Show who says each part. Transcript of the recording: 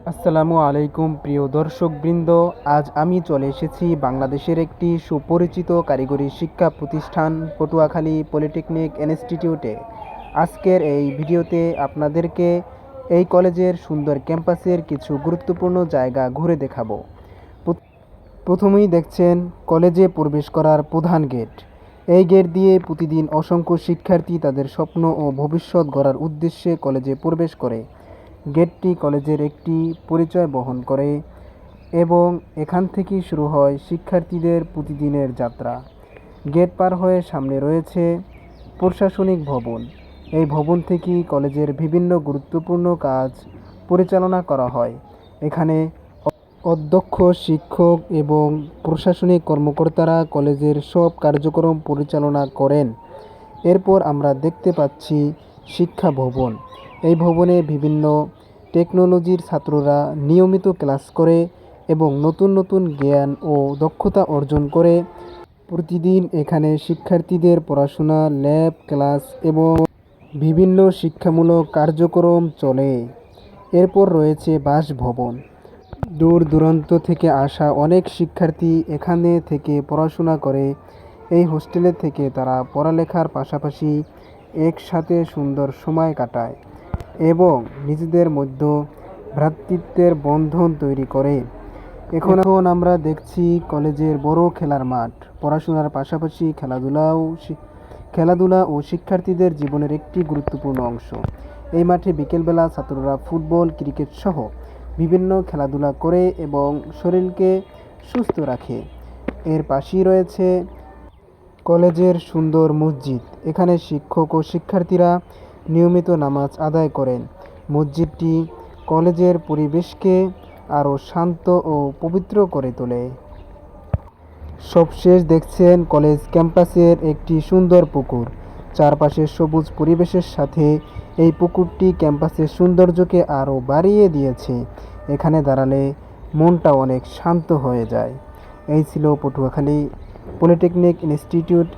Speaker 1: আসসালামু আলাইকুম প্রিয় দর্শকবৃন্দ। আজ আমি চলে এসেছি বাংলাদেশের একটি সুপরিচিত কারিগরি শিক্ষা প্রতিষ্ঠান পটুয়াখালী পলিটেকনিক ইনস্টিটিউটে। আজকের এই ভিডিওতে আপনাদেরকে এই কলেজের সুন্দর ক্যাম্পাসের কিছু গুরুত্বপূর্ণ জায়গা ঘুরে দেখাবো। প্রথমেই দেখছেন কলেজে প্রবেশ করার প্রধান গেট। এই গেট দিয়ে প্রতিদিন অসংখ্য শিক্ষার্থী তাদের স্বপ্ন ও ভবিষ্যৎ গড়ার উদ্দেশ্যে কলেজে প্রবেশ করে। গেটটি কলেজের একটি পরিচয় বহন করে এবং এখান থেকেই শুরু হয় শিক্ষার্থীদের প্রতিদিনের যাত্রা। গেট পার হয়ে সামনে রয়েছে প্রশাসনিক ভবন। এই ভবন থেকেই কলেজের বিভিন্ন গুরুত্বপূর্ণ কাজ পরিচালনা করা হয়। এখানে অধ্যক্ষ, শিক্ষক এবং প্রশাসনিক কর্মকর্তারা কলেজের সব কার্যক্রম পরিচালনা করেন। এরপর আমরা দেখতে পাচ্ছি শিক্ষা ভবন। এই ভবনে বিভিন্ন টেকনোলজির ছাত্ররা নিয়মিত ক্লাস করে এবং নতুন নতুন জ্ঞান ও দক্ষতা অর্জন করে। প্রতিদিন এখানে শিক্ষার্থীদের পড়াশোনা, ল্যাব, ক্লাস এবং বিভিন্ন শিক্ষামূলক কার্যক্রম চলে। এরপর রয়েছে বাসভবন। দূর দূরান্ত থেকে আসা অনেক শিক্ষার্থী এখানে থেকে পড়াশোনা করে। এই হোস্টেলে থেকে তারা পড়ালেখার পাশাপাশি একসাথে সুন্দর সময় কাটায় এবং নিজেদের মধ্যে ভ্রাতৃত্বের বন্ধন তৈরি করে। এখন আমরা দেখছি কলেজের বড় খেলার মাঠ। পড়াশোনার পাশাপাশি খেলাধুলা ও শিক্ষার্থীদের জীবনের একটি গুরুত্বপূর্ণ অংশ। এই মাঠে বিকেলবেলা ছাত্ররা ফুটবল, ক্রিকেট সহ বিভিন্ন খেলাধুলা করে এবং শরীরকে সুস্থ রাখে। এর পাশেই রয়েছে কলেজের সুন্দর মসজিদ। এখানে শিক্ষক ও শিক্ষার্থীরা নিয়মিত নামাজ আদায় করেন। মসজিদটি কলেজের পরিবেশকে আরও শান্ত ও পবিত্র করে তোলে। সবশেষ দেখছেন কলেজ ক্যাম্পাসের একটি সুন্দর পুকুর। চারপাশে সবুজ পরিবেশের সাথে এই পুকুরটি ক্যাম্পাসের সৌন্দর্যকে আরও বাড়িয়ে দিয়েছে। এখানে দাঁড়ালে মনটা অনেক শান্ত হয়ে যায়। এই ছিল পটুয়াখালী পলিটেকনিক ইনস্টিটিউট।